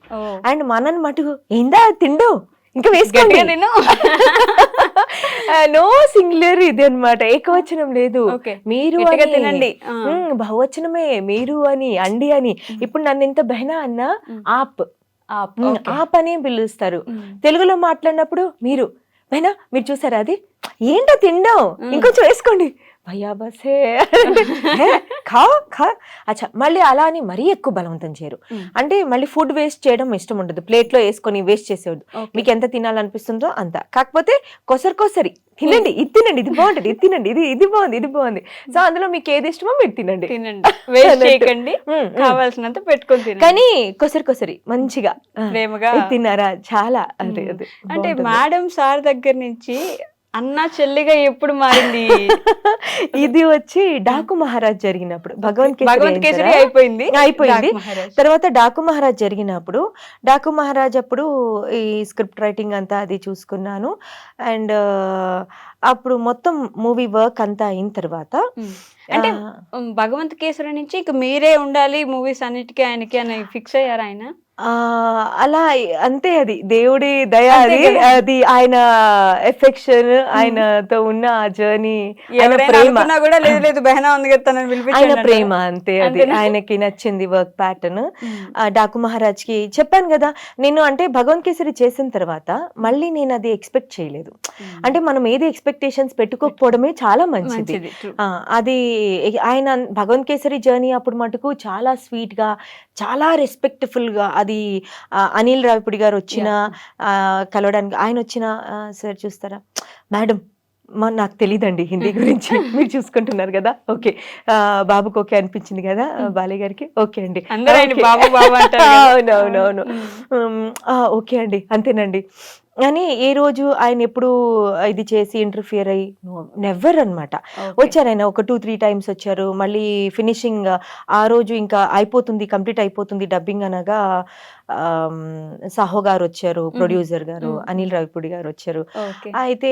అండ్ మనని మటుకు ఏందా తిండు ఇంకా వేసుకోండి, నో సింగులర్ ఇది అనమాట, ఏకవచనం లేదు. మీరు తినండి, బహువచనమే మీరు అని అండి అని. ఇప్పుడు నన్ను ఎంత బెహనా అన్నా ఆప్ అని పిలుస్తారు. తెలుగులో మాట్లాడినప్పుడు మీరు బెహనా మీరు చూసారా అది ఏంటో తిండం ఇంకొంచెం వేసుకోండి భయ్యా బసే ఖా అచ్చా. మళ్ళీ అలా అని మరీ ఎక్కువ బలవంతం చేయరు. అంటే మళ్ళీ ఫుడ్ వేస్ట్ చేయడం ఇష్టం ఉండదు, ప్లేట్ లో వేసుకొని వేస్ట్ చేసేవద్దు. మీకు ఎంత తినాలనిపిస్తుందో అంత, కాకపోతే కొసరి తినండి, ఇది తినండి, ఇది బాగుంటది, ఇది తినండి, ఇది బాగుంది. సో అందులో మీకు ఏది ఇష్టమో మీరు తినండి, కావాల్సినంత పెట్టుకొని. కానీ కొసరి మంచిగా ప్రేమగా తిన్నారా చాలా. అంటే మేడం సార్ దగ్గర నుంచి అన్నా చెల్లిగా ఎప్పుడు మారింది? ఇది వచ్చి డాకు మహారాజ్ జరిగినప్పుడు, భగవంత్ కేసరి అయిపోయింది. తర్వాత డాకు మహారాజ్ జరిగినప్పుడు, డాకు మహారాజ్ అప్పుడు ఈ స్క్రిప్ట్ రైటింగ్ అంతా అది చూసుకున్నాను. అండ్ అప్పుడు మొత్తం మూవీ వర్క్ అంతా అయిన తర్వాత అంటే భగవంత్ కేసరి నుంచి ఇక మీరే ఉండాలి మూవీస్ అన్నిటికీ ఆయనకి అని ఫిక్స్ అయ్యారు ఆయన? అలా అంతే, అది దేవుడి దయ, అది ఆయన ఎఫెక్షన్, ఆయనతో ఉన్న ఆ జర్నీ, ఆయన ప్రేమ అంతే. అది ఆయనకి నచ్చింది వర్క్ ప్యాటర్న్. డాకు మహారాజ్ కి చెప్పాను కదా నేను, అంటే భగవంత్ కేసరి చేసిన తర్వాత మళ్ళీ నేను అది ఎక్స్పెక్ట్ చేయలేదు. అంటే మనం ఏది ఎక్స్పెక్టేషన్స్ పెట్టుకోకపోవడమే చాలా మంచిది. అది ఆయన భగవంత్ కేసరి జర్నీ అప్పుడు మటుకు చాలా స్వీట్ గా, చాలా రెస్పెక్ట్ఫుల్ గా. అది అనిల్ రావిపూడి గారు వచ్చిన కలవడానికి, ఆయన వచ్చిన సార్ చూస్తారా మేడం నాకు తెలియదండి హిందీ గురించి, మీరు చూసుకుంటున్నారు కదా, ఓకే బాబుకి ఓకే అనిపించింది కదా, బాలయ్య గారికి ఓకే అండి, అవునవునవును ఓకే అండి అంతేనండి. అని ఏ రోజు ఆయన ఎప్పుడు ఇది చేసి ఇంటర్ఫియర్ అయ్యి నెవర్ అనమాట. వచ్చారు ఆయన ఒక 2-3 టైమ్స్ వచ్చారు. మళ్ళీ ఫినిషింగ్ ఆ రోజు ఇంకా అయిపోతుంది, కంప్లీట్ అయిపోతుంది డబ్బింగ్ అనగా సాహో గారు వచ్చారు, ప్రొడ్యూసర్ గారు అనిల్ రావిపూడి గారు వచ్చారు. అయితే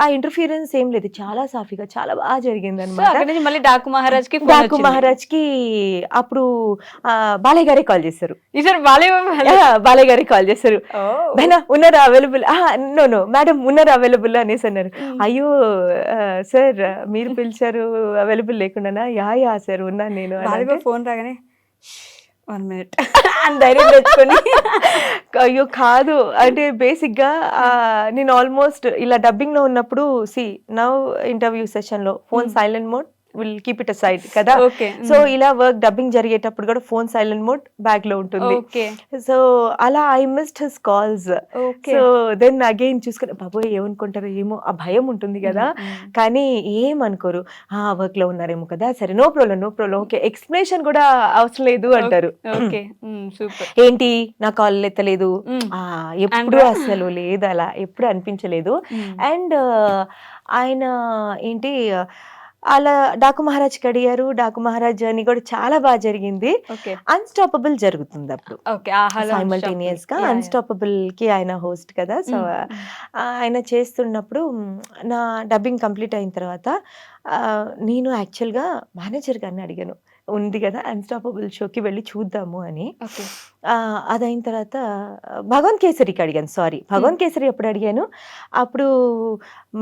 ఆ ఇంటర్ఫియరెన్స్ ఏం లేదు, చాలా సాఫీగా చాలా బాగా జరిగింది అనమాట. మళ్ళీ డాకు మహారాజ్ కి అప్పుడు బాలయ్య గారే కాల్ చేశారు. బాలయ్య గారే కాల్ చేశారు, బైనా ఉన్నారా అవైలబుల్? నో మేడం ఉన్నారా అవైలబుల్ అనేసి అన్నారు. అయ్యో సార్ మీరు పిలిచారు, అవైలబుల్ లేకుండా? యా సార్ ఉన్నాను నేను. ఫోన్ రాగానే 1 minute అని ధైర్యం తెచ్చుకొని అయ్యో కాదు అంటే బేసిక్ గా నేను ఆల్మోస్ట్ ఇలా డబ్బింగ్ లో ఉన్నప్పుడు నౌ ఇంటర్వ్యూ సెషన్ లో phone silent mode, will keep it aside కదా. సో ఇలా వర్క్ డబ్బింగ్ జరిగేటప్పుడు కూడా ఫోన్ సైలెంట్ మోడ్ బ్యాగ్ లో ఉంటుంది. సో అలా I missed his calls. So then again చూసుకుని బాబోయ్ ఏమనుకుంటారు ఏమో ఆ భయం ఉంటుంది కదా, కానీ ఏమనుకోరు, వర్క్ లో ఉన్నారేమో కదా, సరే నో ప్రాబ్లం ఓకే, ఎక్స్ప్లెనేషన్ కూడా అవసరం లేదు అంటారు. ఏంటి నా కాల్ ఎత్తలేదు, ఎప్పుడు అసలు లేదు, అలా ఎప్పుడు అనిపించలేదు. అండ్ ఆయన ఏంటి అలా డాకు మహారాజ్ కి అడిగారు. డాకు మహారాజ్ జర్నీ కూడా చాలా బాగా జరిగింది. అన్స్టాపబుల్ జరుగుతుంది అప్పుడు సైమల్టేనియస్ గా. అన్స్టాపబుల్ కి ఆయన హోస్ట్ కదా. సో ఆయన చేస్తున్నప్పుడు నా డబ్బింగ్ కంప్లీట్ అయిన తర్వాత నేను యాక్చువల్ గా మేనేజర్ గారిని అడిగాను, ఉంది కదా అన్స్టాపబుల్ షోకి వెళ్ళి చూద్దాము అని. అదైన తర్వాత భగవంత్ కేసరికి అడిగాను. భగవంత్ కేసరి అప్పుడు అడిగాను. అప్పుడు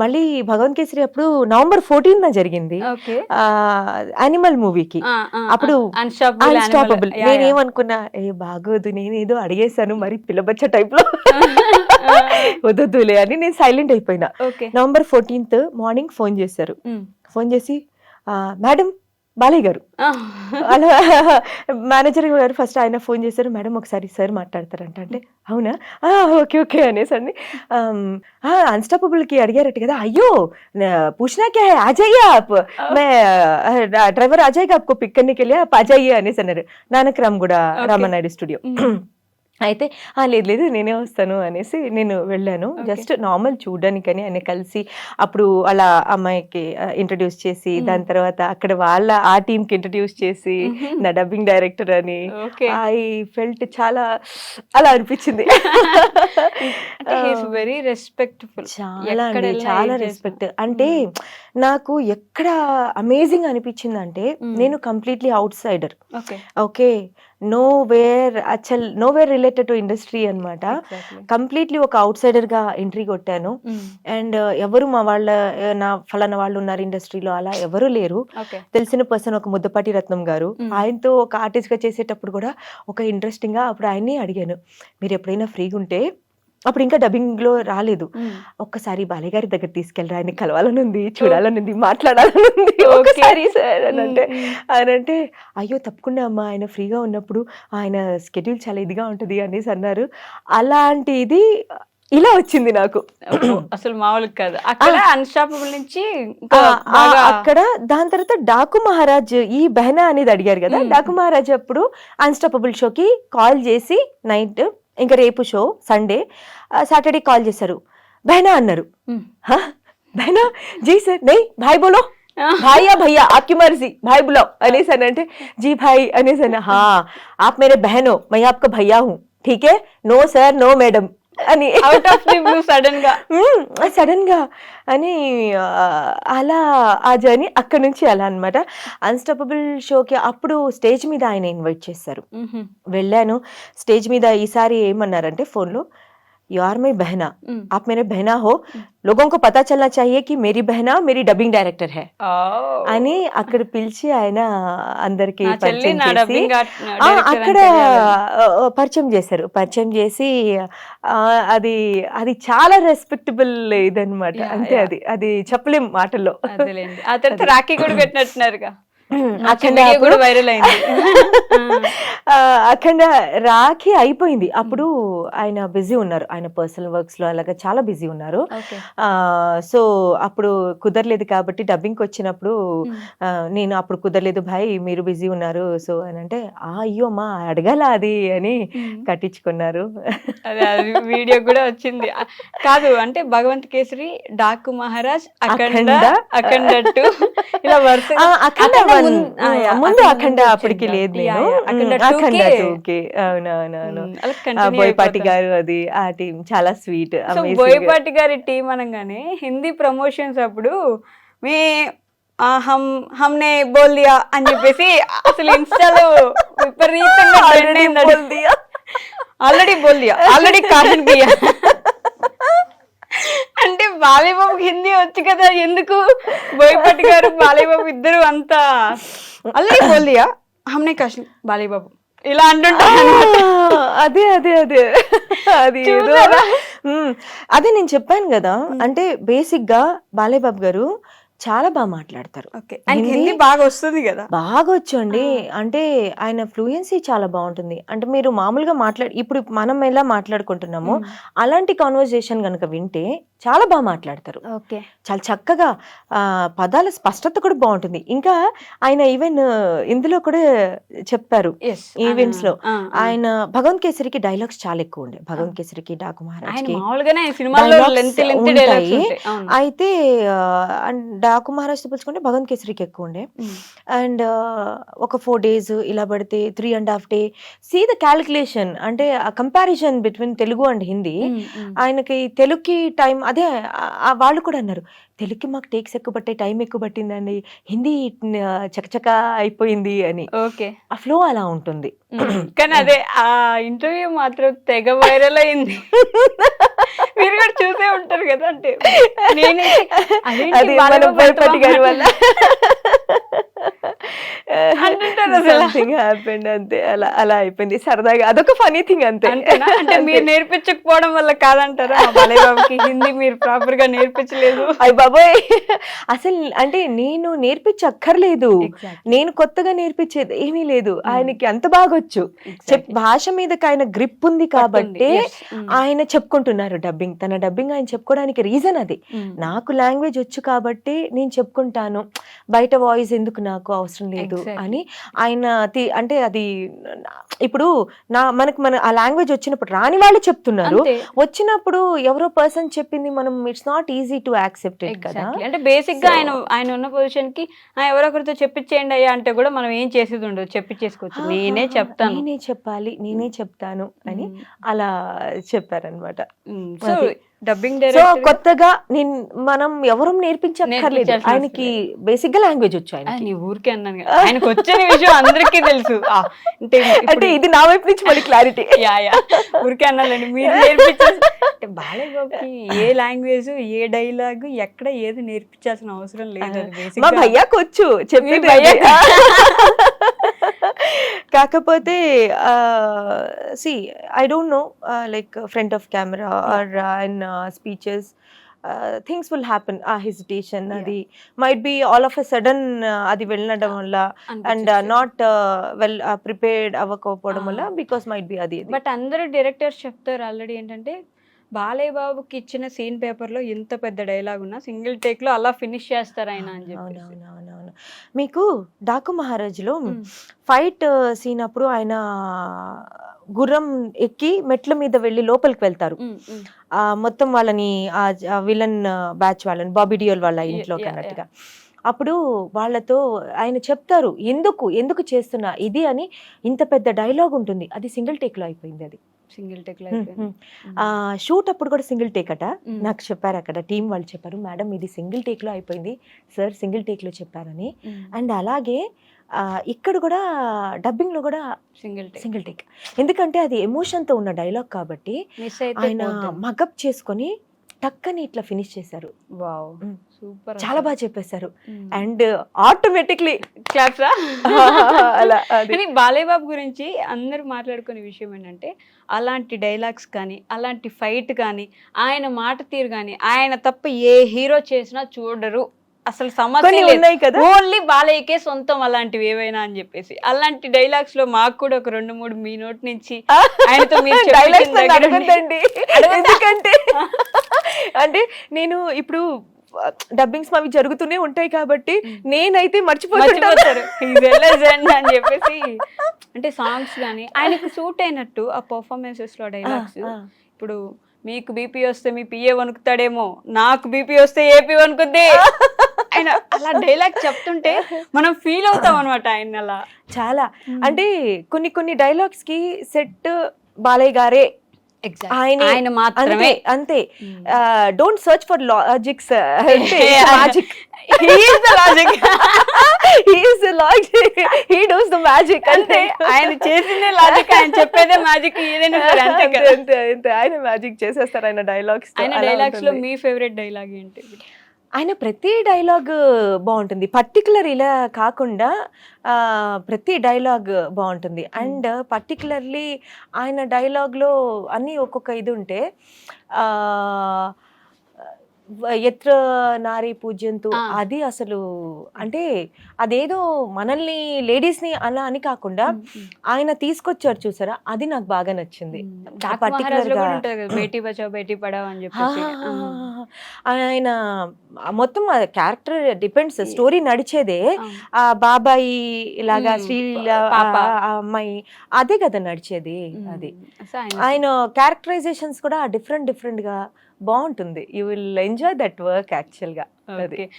మళ్ళీ భగవంత్ కేసరి అప్పుడు November 14th జరిగింది యానిమల్ మూవీకి. అప్పుడు అన్స్టాపబుల్ నేనేమనుకున్నా, బాగోదు నేనేదో అడిగేశాను మరి పిల్లబచ్చ టైప్ లో, వద్దులే అని నేను సైలెంట్ అయిపోయినా. November 14th మార్నింగ్ ఫోన్ చేశారు. ఫోన్ చేసి మేడం బాలయ్య గారు, అలా మేనేజర్ గారు ఫస్ట్ ఆయన ఫోన్ చేశారు. మేడం ఒకసారి సార్ మాట్లాడతారంట అంటే అవునా ఓకే అనేసి అండి. అన్స్టాపబుల్ కి అడిగారట కదా. అయ్యో పూछना क्या है, आ जाइए आप, मैं ड्राइवर आ जाएगा आपको पिक करने के लिए, आप आ जाइए అనేసి అన్నారు. నానక్రామ్ కూడా రామనాయుడు స్టూడియో. అయితే లేదు నేనే వస్తాను అనేసి నేను వెళ్ళాను. జస్ట్ నార్మల్ చూడడానికని ఆయన కలిసి అప్పుడు అలా అమ్మాయికి ఇంట్రడ్యూస్ చేసి, దాని తర్వాత అక్కడ వాళ్ళ ఆ టీమ్ కి ఇంట్రడ్యూస్ చేసి నా డబ్బింగ్ డైరెక్టర్ అని ఐ ఫెల్ట్ చాలా అలా అనిపించింది. వెరీ రెస్పెక్ట్ఫుల్, చాలా రెస్పెక్ట్. అంటే నాకు ఎక్కడ అమేజింగ్ అనిపించింది అంటే నేను completely out cider. Okay nowhere related to industry అనమాట. కంప్లీట్లీ ఒక అవుట్ సైడర్ గా ఎంట్రీ కొట్టాను. అండ్ ఎవరు మా వాళ్ళ నా ఫలానా వాళ్ళు ఉన్నారు ఇండస్ట్రీలో అలా ఎవరు లేరు. తెలిసిన పర్సన్ ఒక ముద్దపాటి రత్నం గారు, ఆయనతో ఒక ఆర్టిస్ట్ గా చేసేటప్పుడు కూడా ఒక ఇంట్రెస్టింగ్ గా అప్పుడు ఆయన్ని అడిగాను, మీరు ఎప్పుడైనా ఫ్రీగా ఉంటే, అప్పుడు ఇంకా డబ్బింగ్ లో రాలేదు, ఒక్కసారి బాలయ్య గారి దగ్గర తీసుకెళ్ళరా, ఆయన కలవాలనుంది, చూడాలనుంది, మాట్లాడాలనుంది ఒకసారి సార్ అని అంటే అయ్యో తప్పకుండా అమ్మా, ఆయన ఫ్రీగా ఉన్నప్పుడు ఆయన స్కెడ్యూల్ చాలా ఇదిగా ఉంటది అనేసి అన్నారు. అలాంటిది ఇలా వచ్చింది నాకు. అసలు మామూలు కాదు అక్కడ అన్స్టాపబుల్ నుంచి అక్కడ. దాని తర్వాత డాకు మహారాజ్ ఈ బెహనా అనేది అడిగారు కదా, డాకు మహారాజ్ అప్పుడు అన్స్టాపబుల్ షోకి కాల్ చేసి నైట్, ఇంకా రేపు షో సండే, సాటర్డే కాల్ చేశారు. బెహనా అన్నారు. బెహనా జీ సార్ నై భాయ్ బోలో, भाई या भैया आपकी मर्जी, भाई बुलाओ అనేసి అంటే जी भाई అనేసి అన్న. आप मेरे बहन हो, मैं आपका भैया हूँ, ठीक है, नो सर नो मैडम అని out of the blue sudden గా అని అలా ఆ జర్నీ అక్కడ నుంచి అలా అనమాట. అన్స్టాపబుల్ షోకి అప్పుడు స్టేజ్ మీద ఆయన ఇన్వైట్ చేశారు. వెళ్ళాను స్టేజ్ మీద. ఈసారి ఏమన్నారంటే ఫోన్ లో, यू आर माई बहना, आप मेरे बहना हो, लोगों को पता चलना चाहिए कि मेरी बहना मेरी डबिंग डायरेक्टर है అని అక్కడ పిలిచి ఆయన అందరికి పరిచయం చేసి అక్కడ పరిచయం చేశారు. పరిచయం చేసి అది అది చాలా రెస్పెక్టబుల్ ఇదనమాట. అంటే అది చెప్పలేం మాటల్లో. ఆ తర్వాత రాఖీ కూడా పెట్టినట్టున్నారుగా. అఖండ కూడా అప్పుడు వైరల్ అయింది. అఖండ రాఖీ అయిపోయింది అప్పుడు ఆయన బిజీ ఉన్నారు, ఆయన పర్సనల్ వర్క్స్ లో అలాగా చాలా బిజీ ఉన్నారు. ఓకే. సో అప్పుడు కుదరలేదు కాబట్టి డబ్బింగ్కి వచ్చినప్పుడు నేను అప్పుడు కుదరలేదు భాయ్ మీరు బిజీ ఉన్నారు సో అని అంటే అయ్యో మా అడగాల అది అని కట్టించుకున్నారు. అదే అది వీడియో కూడా వచ్చింది. కాదు అంటే భగవంత్ కేసరి, డాకు మహారాజ్, అఖండ, అఖండ 2 ఇలా వరుసగా అఖండ ముందు అఖండ అప్పటికి లేదు నేను అఖండ అఖండ 2 2కి అవునవునవును బోయపాటి గారు అది ఆ టీం చాలా స్వీట్. బోయపాటి గారి టీం అనగానే హిందీ ప్రమోషన్స్ అప్పుడు మే హమ్నే బోల్ దియా అని చెప్పేసి అసలు ఇన్స్టాలో విపరీతంగా ఆల్రెడీ బోల్ దియా ఆల్రెడీ కాషన్ కియా అంటే బాలయ్యబాబుకి హిందీ వచ్చు కదా, ఎందుకు బోయపాటి గారు బాలయ్యబాబు ఇద్దరు అంతా ఆల్రెడీ బోల్ దియా హమ్నే కాషన్ బాలయ్యబాబు ఇలా అంటుంటారు. అదే అదే అదే అది అదే నేను చెప్పాను కదా, అంటే బేసిక్ గా బాలయ్య బాబు గారు చాలా బాగా మాట్లాడతారు. హిందీ బాగా వస్తుంది కదా, బాగా వచ్చు అండి. అంటే ఆయన ఫ్లూయెన్సీ చాలా బాగుంటుంది. అంటే మీరు మామూలుగా ఇప్పుడు మనం ఎలా మాట్లాడుకుంటున్నామో అలాంటి కాన్వర్జేషన్ కనుక వింటే చాలా బాగా మాట్లాడతారు. చాలా చక్కగా పదాల స్పష్టత కూడా బాగుంటుంది. ఇంకా ఆయన ఈవెన్ ఇందులో కూడా చెప్పారు ఈవెంట్స్ లో ఆయన భగవంత్ కేసరికి డైలాగ్స్ చాలా ఎక్కువ ఉండే, భగవంత్ కేసరికి డాకు మహారాజ్ అయితే డాకు మహారాజ్ తో పోల్చుకుంటే భగవంత్ కేసరికి ఎక్కువ ఉండే. అండ్ ఒక 4 days ఇలా పడితే 3.5 days సీ ద క్యాలిక్యులేషన్, అంటే ఆ comparison between Telugu and Hindi. ఆయనకి తెలుగుకి టైం అదే వాళ్ళు కూడా అన్నారు తెలుగుకి మాకు టేక్స్ ఎక్కువ పట్టే టైం ఎక్కువ పట్టిందండి, హిందీ చకచక అయిపోయింది అని. ఓకే, ఆ ఫ్లో అలా ఉంటుంది. కానీ అదే ఆ ఇంటర్వ్యూ మాత్రం తెగ వైరల్ అయింది. మీరు కూడా చూసే ఉంటారు కదా, అంటే బోయపాటి గారి వల్ల అంతే అలా అలా అయిపోయింది సరదాగా, అదొక ఫనీ థింగ్ అంతే. అంటే మీరు నేర్పించకపోవడం వల్ల కాదంటారా బాలయ్యబాబుకి హిందీ మీరు ప్రాపర్ గా నేర్పించలేదు? అయ్య బాబోయ్, అసలు అంటే నేను నేర్పించక్కర్లేదు, నేను కొత్తగా నేర్పించేది ఏమీ లేదు, ఆయనకి అంత బాగొచ్చు. భాష మీదకి ఆయన గ్రిప్ ఉంది కాబట్టి ఆయన చెప్పుకుంటున్నారు డబ్బింగ్. తన డబ్బింగ్ ఆయన చెప్పుకోవడానికి రీజన్ అది, నాకు లాంగ్వేజ్ వచ్చు కాబట్టి నేను చెప్పుకుంటాను, బయట వాయిస్ ఎందుకు నాకు అవసరం లేదు అని ఆయన అంటే అది ఇప్పుడు మన ఆ లాంగ్వేజ్ వచ్చినప్పుడు రాని వాళ్ళు చెప్తున్నారు, వచ్చినప్పుడు ఎవరో పర్సన్ చెప్పింది మనం it's not easy to accept it కదా. అంటే బేసిక్ గా ఆయన ఉన్న పొజిషన్ కి ఎవరొకరితో చెప్పించేయండి అయ్యా అంటే కూడా మనం ఏం చేసేది ఉండదు, చెప్పించేసుకోవచ్చు. నేనే చెప్తాను, నేనే చెప్పాలి, నేనే చెప్తాను అని అలా చెప్పారనమాట. డబ్బింగ్ కొత్తగా మనం ఎవరు నేర్పించక్కర్లేదు, ఆయనకి బేసిక్ గా లాంగ్వేజ్ వచ్చు. ఆయన ఊరికే అన్నాను కదా, ఆయనకు వచ్చిన విషయం అందరికీ తెలుసు. అంటే ఇది నా వైపు నుంచి మళ్ళీ క్లారిటీ. ఊరికే అన్నాలండి, మీరు నేర్పించారు అంటే బాలయ్యబాబుకి ఏ లాంగ్వేజ్ ఏ డైలాగ్ ఎక్కడ ఏది నేర్పించాల్సిన అవసరం లేదు. మా భయ్యాకు వచ్చు చెప్పి, కాకపోతే I don't know, like front of camera or in speeches, things will happen. Hesitation adi might be all of a sudden adi velnadam valla and not well prepared avakapovam valla, because might be adi. But అందరూ directors చెప్తారు already ఏంటంటే బాలయ్య బాబుకి ఇచ్చిన scene paper లో ఎంత పెద్ద dialogue ఉన్నా single take లో అలా ఫినిష్ చేస్తారు ఆయన అని చెప్పి. అవునవునవును. మీకు డాకు మహారాజ్ లో ఫైట్ సీన్ అప్పుడు ఆయన గుర్రం ఎక్కి మెట్ల మీద వెళ్ళి లోపలికి వెళ్తారు, మొత్తం వాళ్ళని విలన్ బ్యాచ్ వాళ్ళని బాబీ డియోల్ వాళ్ళ ఇంట్లోకి అన్నట్టుగా. అప్పుడు వాళ్ళతో ఆయన చెప్తారు ఎందుకు చేస్తున్నా ఇది అని, ఇంత పెద్ద డైలాగ్ ఉంటుంది, అది సింగిల్ టేక్ లో అయిపోయింది. అది సింగిల్ టేక్ లో షూట్ అప్పుడు కూడా సింగిల్ టేక్ అట. నాకు చెప్పారు అక్కడ టీం వాళ్ళు చెప్పారు, మేడం ఇది సింగిల్ టేక్ లో అయిపోయింది సార్, సింగిల్ టేక్ లో చెప్పారని. అండ్ అలాగే ఇక్కడ కూడా డబ్బింగ్ లో కూడా సింగిల్ టేక్, ఎందుకంటే అది ఎమోషన్ తో ఉన్న డైలాగ్ కాబట్టి ఆయన మగప్ చేసుకొని టక్కని ఇట్లా ఫినిష్ చేశారు. వావ్, సూపర్, చాలా బాగా చెప్పేశారు. And automatically claps. కానీ బాలయ్య బాబు గురించి అందరూ మాట్లాడుకునే విషయం ఏంటంటే అలాంటి డైలాగ్స్ కానీ అలాంటి ఫైట్ కానీ ఆయన మాట తీరు కానీ ఆయన తప్ప ఏ హీరో చేసినా చూడరు అసలు కొన్ని సమస్య ఉన్నాయి కదా. ఓన్లీ బాలయ్యకే సొంతం అలాంటివి ఏవైనా అని చెప్పేసి అలాంటి డైలాగ్స్ లో మాకు కూడా ఒక 2-3 మీ నోటి నుంచి ఆయనతో మీరు డైలాగ్స్ చెప్పించిన దగ్గర నుండి- అడగద్దండి, ఎందుకంటే అంటే నేను ఇప్పుడు డబ్బింగ్స్ అవి జరుగుతూనే ఉంటాయి కాబట్టి నేనైతే మర్చిపోతుంటాను. మర్చిపోతారు He's a legend అని చెప్పేసి. అంటే సాంగ్స్ కానీ ఆయనకు సూట్ అయినట్టు ఆ పర్ఫార్మెన్సెస్ లో డైలాగ్స్ ఇప్పుడు మీకు బీపీ వస్తే మీ పిఏ వణుకుతాడేమో, నాకు బీపీ వస్తే ఏపీ వణుకుద్ది ఆయన అలా డైలాగ్ చెప్తుంటే మనం ఫీల్ అవుతాం అనమాట ఆయన అలా. చాలా అంటే కొన్ని డైలాగ్స్ కి సెట్ బాలయ్య గారే, ఆయన మాత్రమే. అంతే. Don't search for logics, magic. He does the magic. అంటే ఆయన చేసిందే లాజిక్, ఆయన చెప్పేదే మ్యాజిక్, ఏదైనా సరే అంతే కదా. అంతే ఆయన మ్యాజిక్ చేసేస్తారు ఆయన డైలాగ్స్. ఆయన డైలాగ్స్ లో మీ ఫేవరెట్ డైలాగ్ ఏంటి? ఆయన ప్రతి డైలాగ్ బాగుంటుంది, పర్టికులర్ ఇలా కాకుండా ప్రతి డైలాగ్ బాగుంటుంది. అండ్ పర్టికులర్లీ ఆయన డైలాగ్లో అన్నీ ఒక్కొక్క ఇది ఉంటే ఎత్ర నారీ పూజ్యంతు, అది అసలు అంటే అదేదో మనల్ని లేడీస్ని అలా అని కాకుండా ఆయన తీసుకొచ్చారు చూసారా, అది నాకు బాగా నచ్చింది. బేటీ బచావ్ బేటీ పడావ్ అని చెప్పేసి ఆయన మొత్తం క్యారెక్టర్ డిపెండ్స్, స్టోరీ నడిచేదే ఆ బాబాయి లాగా శ్రీల అమ్మాయి అదే కదా నడిచేది. అది ఆయన క్యారెక్టరైజేషన్స్ కూడా డిఫరెంట్ గా బాగుంటుంది. You will enjoy that work actual గా.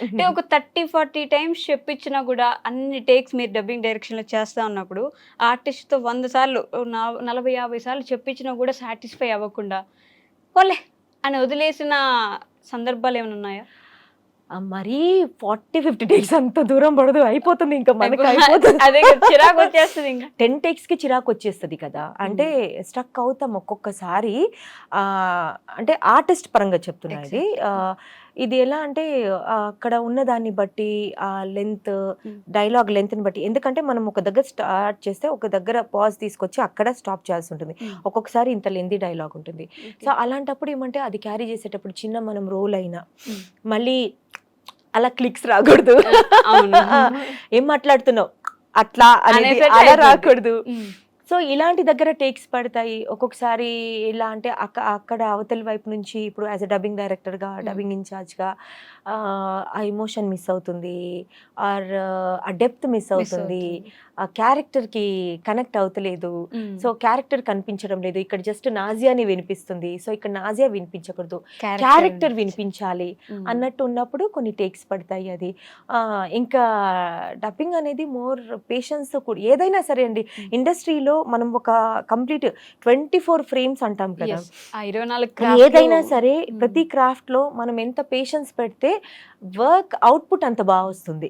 అంటే ఒక 30-40 టైమ్స్ చెప్పించినా కూడా అన్ని టేక్స్ మీరు డబ్బింగ్ డైరెక్షన్ లో చేస్తా ఉన్నప్పుడు ఆర్టిస్ట్ తో 100 సార్లు 40-50 సార్లు చెప్పించినా కూడా సాటిస్ఫై అవ్వకుండా పోలే అని వదిలేసిన సందర్భాలు ఏమైనా ఉన్నాయా? మరీ 40-50 టేక్స్ అంత దూరం పడదు, అయిపోతుంది ఇంకా మనకి అయిపోతుంది. అదే చిరాకు వచ్చేస్తుంది, ఇంకా 10 టేక్స్ కి చిరాకు వచ్చేస్తుంది కదా. అంటే స్ట్రక్ అవుతాం ఒక్కొక్కసారి. అంటే ఆర్టిస్ట్ పరంగా చెప్తున్నా ఇది. ఇది ఎలా అంటే అక్కడ ఉన్న దాన్ని బట్టి ఆ లెంత్, డైలాగ్ లెంత్ని బట్టి, ఎందుకంటే మనం ఒక దగ్గర స్టార్ట్ చేస్తే ఒక దగ్గర పాజ్ తీసుకొచ్చి అక్కడ స్టాప్ చేయాల్సి ఉంటుంది. ఒక్కొక్కసారి ఇంత లెంతీ డైలాగ్ ఉంటుంది. సో అలాంటప్పుడు ఏమంటే అది క్యారీ చేసేటప్పుడు చిన్న మనం రోల్ అయినా మళ్ళీ అలా క్లిక్స్ రాకూడదు. ఏం మాట్లాడుతున్నావు అట్లా అనేది అలా రాకూడదు. సో ఇలాంటి దగ్గర టేక్స్ పడతాయి ఒక్కొక్కసారి. ఇలా అంటే అక్కడ అవతలి వైపు నుంచి ఇప్పుడు యాజ్ అ డబ్బింగ్ డైరెక్టర్గా, డబ్బింగ్ ఇన్ఛార్జ్గా ఆ ఎమోషన్ మిస్ అవుతుంది, ఆర్ ఆ డెప్త్ మిస్ అవుతుంది, ఆ క్యారెక్టర్కి కనెక్ట్ అవుతలేదు. సో క్యారెక్టర్ కనిపించడం లేదు. ఇక్కడ జస్ట్ నాజియాని వినిపిస్తుంది, సో ఇక్కడ నాజియా వినిపించకూడదు, క్యారెక్టర్ వినిపించాలి అన్నట్టు ఉన్నప్పుడు కొన్ని టేక్స్ పడతాయి. అది ఇంకా డబ్బింగ్ అనేది మోర్ పేషెన్స్ కూడా. ఏదైనా సరే అండి, ఇండస్ట్రీలో మనం ఒక కంప్లీట్ 24 ఫ్రేమ్స్ అంటాం కదా, ఏదైనా సరే ప్రతి క్రాఫ్ట్ లో మనం ఎంత పేషెన్స్ పెడితే వర్క్ అవుట్పుట్ అంత బాగా వస్తుంది.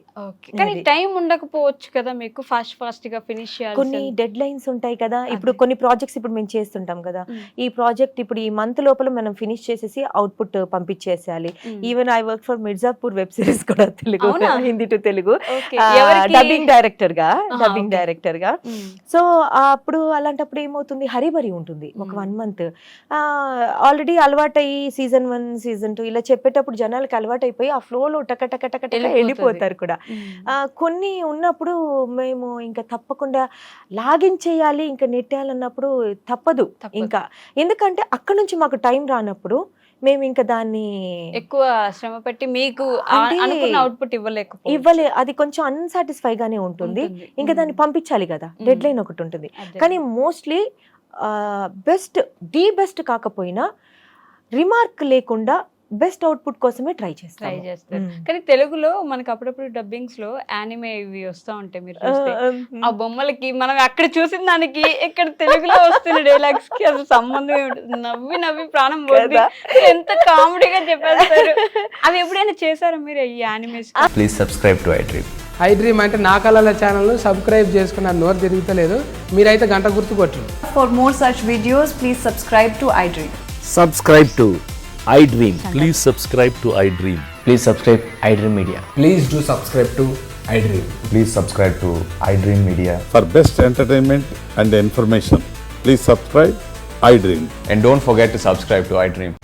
కానీ టైం ఉండకపోవచ్చు కదా మీకు ఫాస్ట్ గా ఫినిష్ చేయాలి. కొన్ని డెడ్ లైన్స్ ఉంటాయి కదా. ఇప్పుడు కొన్ని ప్రాజెక్ట్స్ ఇప్పుడు మేము చేస్తుంటాం కదా, ఈ ప్రాజెక్ట్ ఇప్పుడు ఈ మంత్ లోపల మనం ఫినిష్ చేసేసి అవుట్పుట్ పంపించేసేయాలి. Even I work for Mirzapur web series కూడా, Telugu, Hindi to Telugu, dubbing director గా. సో అప్పుడు అలాంటప్పుడు ఏమవుతుంది, హరిబరి ఉంటుంది ఒక 1 month. ఆల్రెడీ అలవాటయ్యి సీజన్ 1 సీజన్ 2 ఇలా చెప్పేటప్పుడు జనాలకి అలవాటైపోయి ఆ ఫ్లోలో టక వెళ్ళిపోతారు కూడా. కొన్ని ఉన్నప్పుడు మేము ఇంకా తప్పకుండా లాగిన్ చేయాలి, ఇంకా నెట్టేయాలన్నప్పుడు తప్పదు ఇంకా. ఎందుకంటే అక్కడ నుంచి మాకు టైం రానప్పుడు మేము ఇంకా దాన్ని ఎక్కువ శ్రమ పెట్టి మీకు అవుట్పుట్ ఇవ్వలే, అది కొంచెం అన్సాటిస్ఫై గానే ఉంటుంది. ఇంకా దాన్ని పంపించాలి కదా, డెడ్ లైన్ ఒకటి ఉంటుంది. కానీ మోస్ట్లీ బెస్ట్ కాకపోయినా రిమార్క్ లేకుండా బెస్ట్ అవుట్పుట్ కోసమే ట్రై చేస్తారు. కానీ తెలుగులో మనకి అప్పుడప్పుడు డబ్బింగ్స్ లో యానిమే ఇవి వస్తూ ఉంటాయి, మీరు చూస్తే ఆ బొమ్మలకి మనం అక్కడ చూసిన దానికి ఇక్కడ తెలుగులో వస్తున్న డైలాగ్స్ కి అసలు సంబంధం ఏమిటి? నవ్వి ప్రాణం పోతుంది, ఎంత కామెడీగా చెప్పేస్తారు. అవి ఎప్పుడైనా చేశారా మీరు ఈ animes? Please subscribe to iDream. iDream అంటే నా కళల ఛానల్ సబ్స్క్రైబ్ చేసుకున్న నోరు తిరుగుతలేదు, మీరైతే గంట గుర్తు కొట్టండి. For more such videos, please subscribe to iDream. Subscribe to iDream. Please subscribe to iDream. Please subscribe iDream Media. Please do subscribe to iDream. Please subscribe to iDream Media. For best entertainment and information, please subscribe iDream. And don't forget to subscribe to iDream.